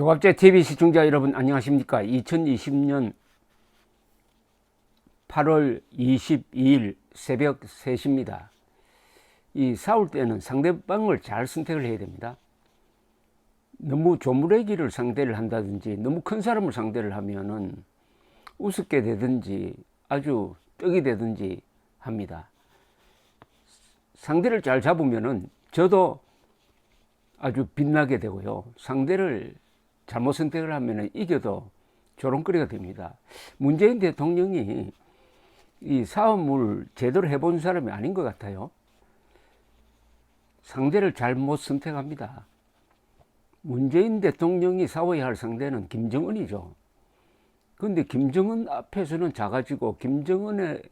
조갑제 TV 시청자 여러분 안녕하십니까? 2020년 8월 22일 새벽 3시입니다. 이 싸울 때는 상대방을 잘 선택을 해야 됩니다. 너무 조무래기를 상대를 한다든지 너무 큰 사람을 상대를 하면은 우습게 되든지 아주 떡이 되든지 합니다. 상대를 잘 잡으면은 저도 아주 빛나게 되고요. 상대를 잘못 선택을 하면은 이겨도 조롱거리가 됩니다. 문재인 대통령이 이 싸움을 제대로 해본 사람이 아닌 것 같아요. 상대를 잘못 선택합니다. 문재인 대통령이 싸워야 할 상대는 김정은이죠. 그런데 김정은 앞에서는 작아지고 김정은에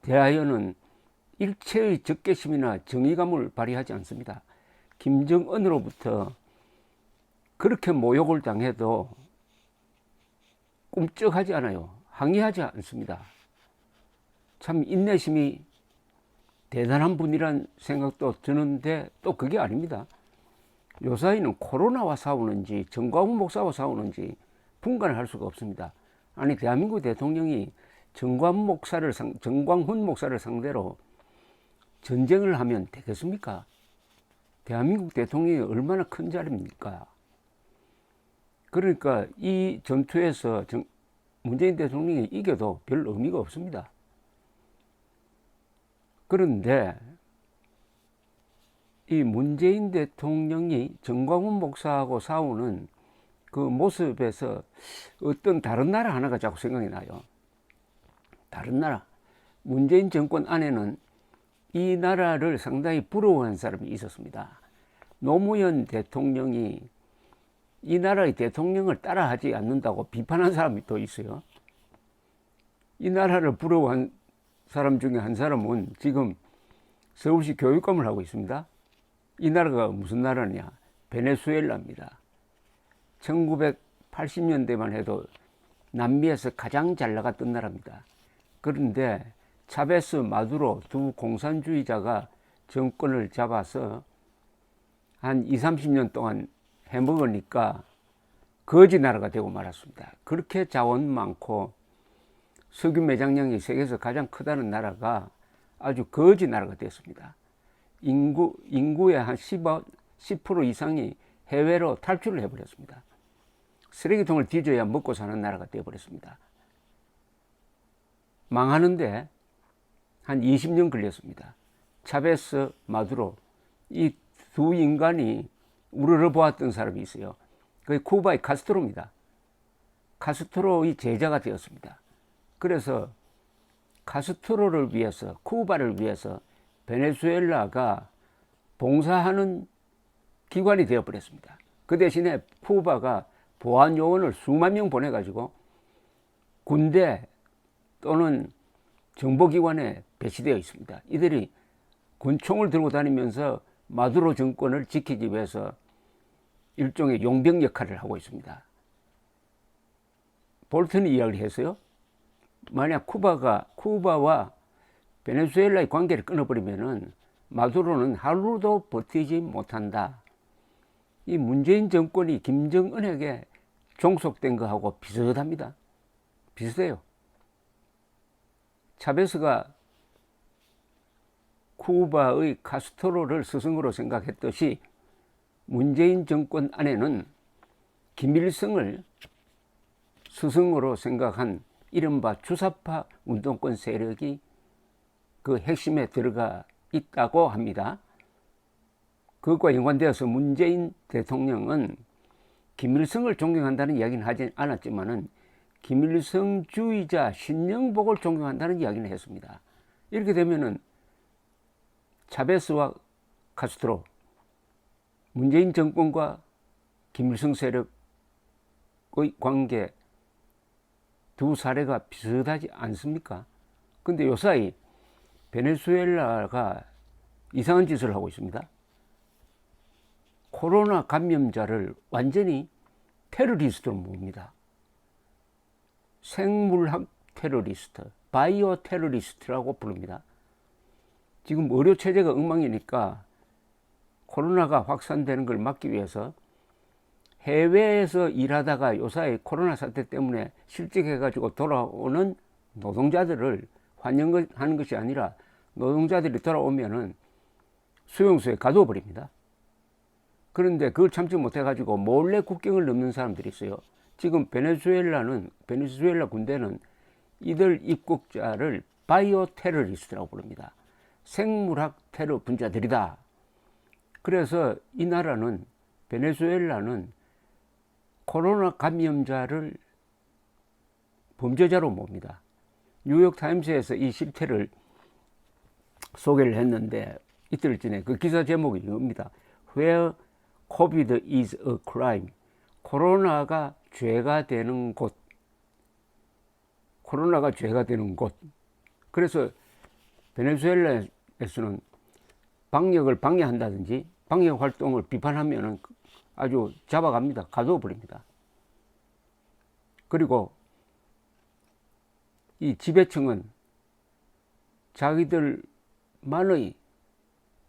대하여는 일체의 적개심이나 정의감을 발휘하지 않습니다. 김정은으로부터 그렇게 모욕을 당해도 꿈쩍하지 않아요. 항의하지 않습니다. 참 인내심이 대단한 분이란 생각도 드는데 또 그게 아닙니다. 요사이는 코로나와 싸우는지 정광훈 목사와 싸우는지 분간을 할 수가 없습니다. 아니 대한민국 대통령이 정광훈 목사를 상대로 전쟁을 하면 되겠습니까? 대한민국 대통령이 얼마나 큰 자리입니까? 그러니까 이 전투에서 문재인 대통령이 이겨도 별 의미가 없습니다. 그런데 이 문재인 대통령이 정광훈 목사하고 싸우는 그 모습에서 어떤 다른 나라 하나가 자꾸 생각이 나요. 다른 나라. 문재인 정권 안에는 이 나라를 상당히 부러워하는 사람이 있었습니다. 노무현 대통령이 이 나라의 대통령을 따라하지 않는다고 비판한 사람이 또 있어요. 이 나라를 부러워한 사람 중에 한 사람은 지금 서울시 교육감을 하고 있습니다. 이 나라가 무슨 나라냐? 베네수엘라입니다. 1980년대만 해도 남미에서 가장 잘 나갔던 나라입니다. 그런데 차베스 마두로 두 공산주의자가 정권을 잡아서 한 20-30년 동안 해먹으니까 거지 나라가 되고 말았습니다. 그렇게 자원 많고 석유 매장량이 세계에서 가장 크다는 나라가 아주 거지 나라가 됐습니다. 인구의 한 10% 이상이 해외로 탈출을 해버렸습니다. 쓰레기통을 뒤져야 먹고 사는 나라가 되어버렸습니다. 망하는데 한 20년 걸렸습니다. 차베스 마두로 이 두 인간이 우러러 보았던 사람이 있어요. 그게 쿠바의 카스트로입니다. 카스트로의 제자가 되었습니다. 그래서 카스트로를 위해서 쿠바를 위해서 베네수엘라가 봉사하는 기관이 되어버렸습니다. 그 대신에 쿠바가 보안 요원을 수만 명 보내가지고 군대 또는 정보기관에 배치되어 있습니다. 이들이 군총을 들고 다니면서 마두로 정권을 지키기 위해서 일종의 용병 역할을 하고 있습니다. 볼턴이 이야기를 했어요. 만약 쿠바와 베네수엘라의 관계를 끊어버리면은 마두로는 하루도 버티지 못한다. 이 문재인 정권이 김정은에게 종속된 것하고 비슷합니다. 비슷해요. 차베스가 쿠바의 카스트로를 스승으로 생각했듯이 문재인 정권 안에는 김일성을 스승으로 생각한 이른바 주사파 운동권 세력이 그 핵심에 들어가 있다고 합니다. 그것과 연관되어서 문재인 대통령은 김일성을 존경한다는 이야기는 하지 않았지만은 김일성주의자 신영복을 존경한다는 이야기는 했습니다. 이렇게 되면은 차베스와 카스트로, 문재인 정권과 김일성 세력의 관계 두 사례가 비슷하지 않습니까? 근데 요사이 베네수엘라가 이상한 짓을 하고 있습니다. 코로나 감염자를 완전히 테러리스트로 봅니다. 생물학 테러리스트, 바이오 테러리스트라고 부릅니다. 지금 의료 체제가 엉망이니까 코로나가 확산되는 걸 막기 위해서 해외에서 일하다가 요사이 코로나 사태 때문에 실직해가지고 돌아오는 노동자들을 환영하는 것이 아니라 노동자들이 돌아오면은 수용소에 가두어 버립니다. 그런데 그걸 참지 못해가지고 몰래 국경을 넘는 사람들이 있어요. 지금 베네수엘라 군대는 이들 입국자를 바이오 테러리스트라고 부릅니다. 생물학 테러 분자들이다. 그래서 이 나라는, 베네수엘라는 코로나 감염자를 범죄자로 봅니다. 뉴욕타임스에서 이 실태를 소개를 했는데 이틀 전에 그 기사 제목이 이겁니다. Where COVID is a crime. 코로나가 죄가 되는 곳. 코로나가 죄가 되는 곳. 그래서 베네수엘라에서는 방역을 방해한다든지 방역 활동을 비판하면 아주 잡아갑니다. 가두어 버립니다. 그리고 이 지배층은 자기들만의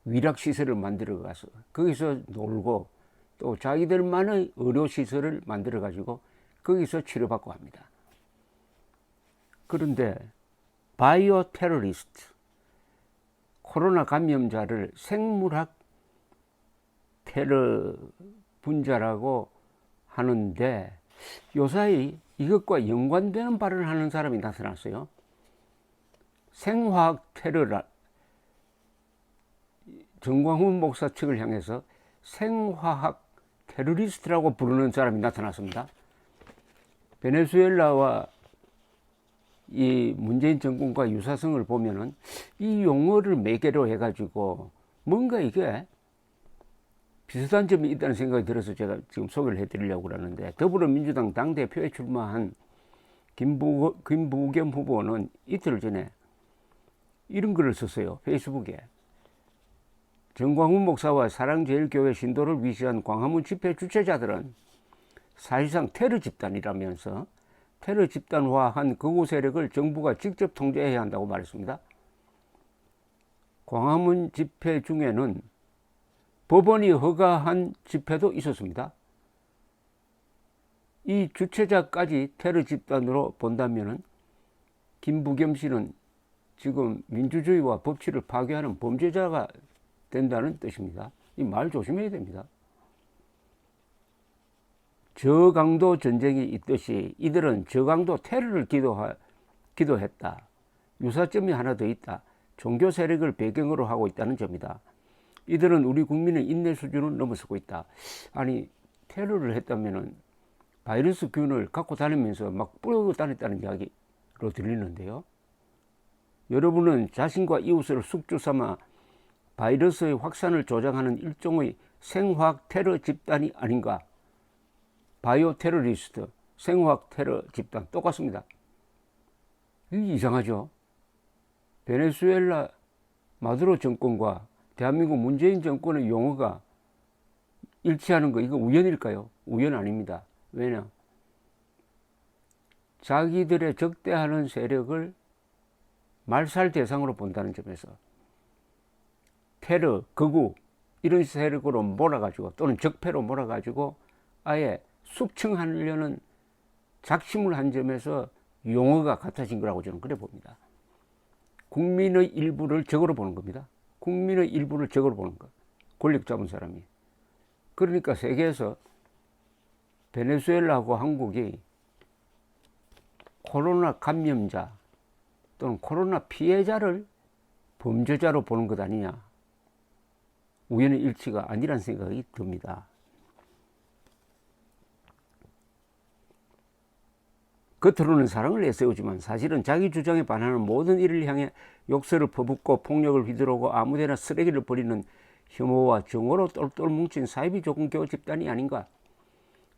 위락시설을 만들어 가서 거기서 놀고 또 자기들만의 의료시설을 만들어 가지고 거기서 치료받고 합니다. 그런데 바이오 테러리스트, 코로나 감염자를 생물학 테러 분자라고 하는데 요사이 이것과 연관되는 발언을 하는 사람이 나타났어요. 생화학 테러라, 정광훈 목사 측을 향해서 생화학 테러리스트라고 부르는 사람이 나타났습니다. 베네수엘라와 이 문재인 정권과 유사성을 보면은 이 용어를 매개로 해가지고 뭔가 이게 비슷한 점이 있다는 생각이 들어서 제가 지금 소개를 해드리려고 그러는데, 더불어민주당 당대표에 출마한 김부겸 후보는 이틀 전에 이런 글을 썼어요. 페이스북에. 정광훈 목사와 사랑제일교회 신도를 위시한 광화문 집회 주최자들은 사실상 테러 집단이라면서 테러 집단화한 극우 세력을 정부가 직접 통제해야 한다고 말했습니다. 광화문 집회 중에는 법원이 허가한 집회도 있었습니다. 이 주최자까지 테러 집단으로 본다면은 김부겸 씨는 지금 민주주의와 법치를 파괴하는 범죄자가 된다는 뜻입니다. 이 말 조심해야 됩니다. 저강도 전쟁이 있듯이 이들은 저강도 테러를 기도했다. 유사점이 하나 더 있다. 종교 세력을 배경으로 하고 있다는 점이다. 이들은 우리 국민의 인내 수준을 넘어서고 있다. 아니, 테러를 했다면은 바이러스 균을 갖고 다니면서 막 뿌리고 다녔다는 이야기로 들리는데요. 여러분은 자신과 이웃을 숙주 삼아 바이러스의 확산을 조장하는 일종의 생화학 테러 집단이 아닌가? 바이오 테러리스트, 생화학 테러 집단 똑같습니다. 이게 이상하죠? 베네수엘라 마두로 정권과 대한민국 문재인 정권의 용어가 일치하는 거, 이거 우연일까요? 우연 아닙니다. 왜냐? 자기들의 적대하는 세력을 말살 대상으로 본다는 점에서 테러, 극우 이런 세력으로 몰아가지고 또는 적폐로 몰아가지고 아예 숙청하려는 작심을 한 점에서 용어가 같아진 거라고 저는 그래 봅니다. 국민의 일부를 적으로 보는 겁니다. 국민의 일부를 적으로 보는 것. 권력 잡은 사람이. 그러니까 세계에서 베네수엘라하고 한국이 코로나 감염자 또는 코로나 피해자를 범죄자로 보는 것 아니냐. 우연의 일치가 아니란 생각이 듭니다. 겉으로는 사랑을 내세우지만 사실은 자기 주장에 반하는 모든 일을 향해 욕설을 퍼붓고 폭력을 휘두르고 아무데나 쓰레기를 버리는 혐오와 정오로 똘똘 뭉친 사이비 조공교 집단이 아닌가.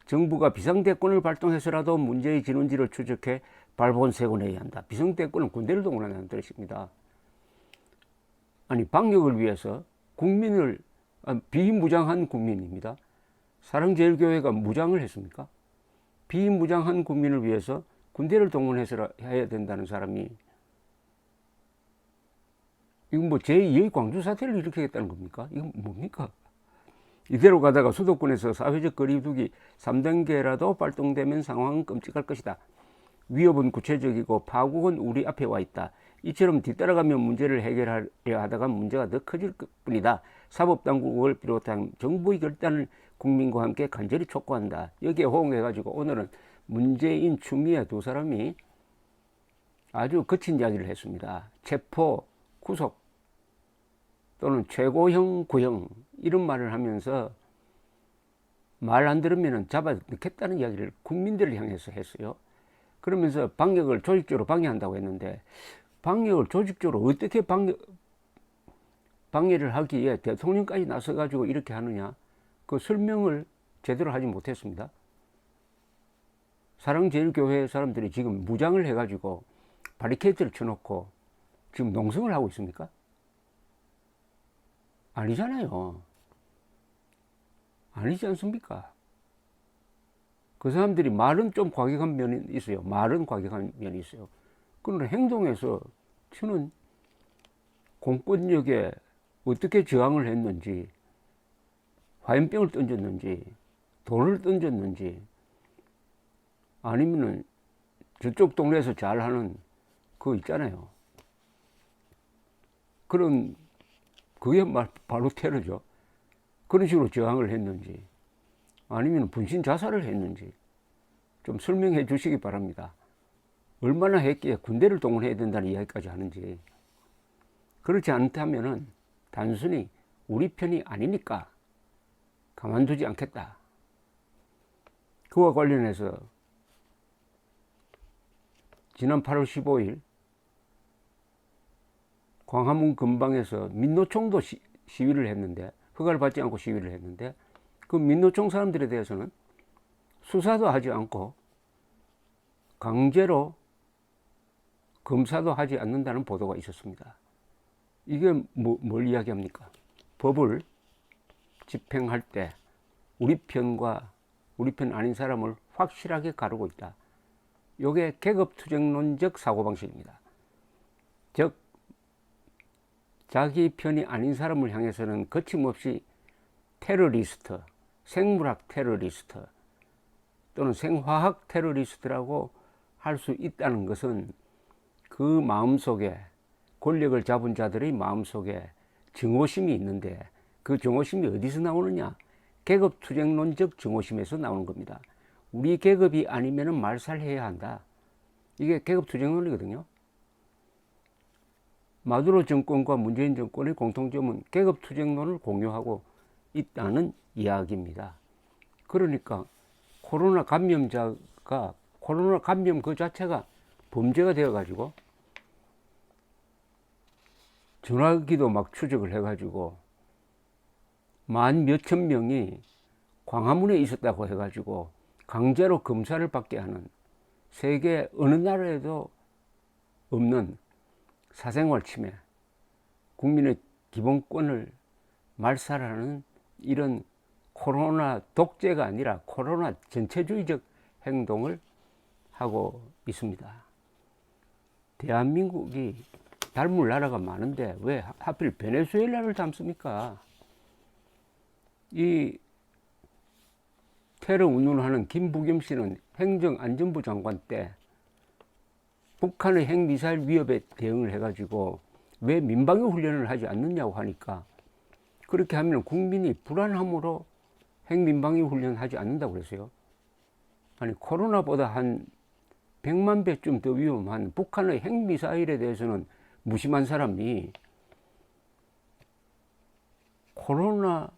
정부가 비상대권을 발동해서라도 문제의 진원지를 추적해 발본색원해야 한다. 비상대권은 군대를 동원한다는 뜻입니다. 아니, 방역을 위해서 국민을, 비무장한 국민입니다. 사랑제일교회가 무장을 했습니까? 비무장한 국민을 위해서 군대를 동원해서 해야 된다는 사람이, 이건 뭐 제2의 광주 사태를 일으키겠다는 겁니까? 이건 뭡니까? 이대로 가다가 수도권에서 사회적 거리두기 3단계라도 발동되면 상황은 끔찍할 것이다. 위협은 구체적이고 파국은 우리 앞에 와 있다. 이처럼 뒤따라가면 문제를 해결하려 하다가 문제가 더 커질 뿐이다. 사법당국을 비롯한 정부의 결단을 국민과 함께 간절히 촉구한다. 여기에 호응해가지고 오늘은 문재인, 추미애 두 사람이 아주 거친 이야기를 했습니다. 체포, 구속 또는 최고형 구형 이런 말을 하면서 말 안 들으면 잡아 넣겠다는 이야기를 국민들을 향해서 했어요. 그러면서 방역을 조직적으로 방해한다고 했는데 방역을 조직적으로 어떻게 방해를 하기에 대통령까지 나서가지고 이렇게 하느냐, 그 설명을 제대로 하지 못했습니다. 사랑제일교회 사람들이 지금 무장을 해가지고 바리케이트를 쳐놓고 지금 농성을 하고 있습니까? 아니잖아요. 아니지 않습니까? 그 사람들이 말은 좀 과격한 면이 있어요. 말은 과격한 면이 있어요. 그러나 행동에서 저는 공권력에 어떻게 저항을 했는지, 화염병을 던졌는지, 돌을 던졌는지, 아니면은 저쪽 동네에서 잘하는 그거 있잖아요. 그런, 그게 바로 테러죠. 그런 식으로 저항을 했는지, 아니면 분신 자살을 했는지 좀 설명해 주시기 바랍니다. 얼마나 했기에 군대를 동원해야 된다는 이야기까지 하는지. 그렇지 않다면은 단순히 우리 편이 아니니까 가만두지 않겠다. 그와 관련해서 지난 8월 15일 광화문 근방에서 민노총도 시위를 했는데, 허가를 받지 않고 시위를 했는데, 그 민노총 사람들에 대해서는 수사도 하지 않고 강제로 검사도 하지 않는다는 보도가 있었습니다. 이게 뭘 이야기합니까? 법을 집행할 때 우리 편과 우리 편 아닌 사람을 확실하게 가르고 있다. 이게 계급투쟁론적 사고방식입니다. 즉 자기 편이 아닌 사람을 향해서는 거침없이 테러리스트, 생물학 테러리스트 또는 생화학 테러리스트라고 할 수 있다는 것은 그 마음속에, 권력을 잡은 자들의 마음속에 증오심이 있는데, 그 증오심이 어디서 나오느냐? 계급투쟁론적 증오심에서 나오는 겁니다. 우리 계급이 아니면 말살해야 한다. 이게 계급투쟁론이거든요. 마두로 정권과 문재인 정권의 공통점은 계급투쟁론을 공유하고 있다는 이야기입니다. 그러니까 코로나 감염자가, 코로나 감염 그 자체가 범죄가 되어가지고 전화기도 막 추적을 해가지고 만 몇천 명이 광화문에 있었다고 해가지고 강제로 검사를 받게 하는, 세계 어느 나라에도 없는 사생활 침해, 국민의 기본권을 말살하는 이런 코로나 독재가 아니라 코로나 전체주의적 행동을 하고 있습니다. 대한민국이 닮을 나라가 많은데 왜 하필 베네수엘라를 닮습니까? 이 테러 운운하는 김부겸 씨는 행정안전부 장관 때 북한의 핵미사일 위협에 대응을 해가지고 왜 민방위 훈련을 하지 않느냐고 하니까, 그렇게 하면 국민이 불안함으로 핵민방위 훈련하지 않는다고 그랬어요. 아니, 코로나보다 한 100만 배쯤 더 위험한 북한의 핵미사일에 대해서는 무심한 사람이 코로나와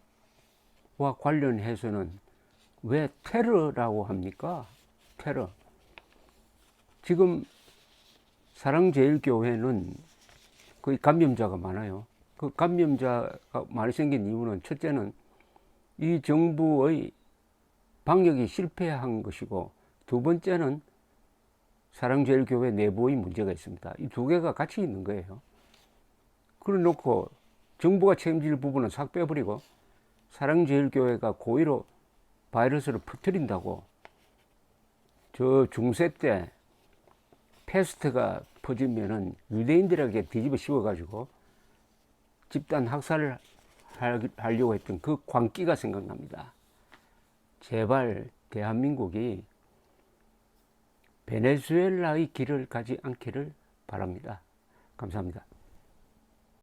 관련해서는 왜 테러라고 합니까? 테러. 지금 사랑제일교회는 거의 감염자가 많아요. 그 감염자가 많이 생긴 이유는 첫째는 이 정부의 방역이 실패한 것이고, 두 번째는 사랑제일교회 내부의 문제가 있습니다. 이 두 개가 같이 있는 거예요. 그래 놓고 정부가 책임질 부분은 싹 빼버리고 사랑제일교회가 고의로 바이러스를 퍼뜨린다고, 저 중세 때 패스트가 퍼지면은 유대인들에게 뒤집어 씌워가지고 집단 학살을 하려고 했던 그 광기가 생각납니다. 제발 대한민국이 베네수엘라의 길을 가지 않기를 바랍니다. 감사합니다.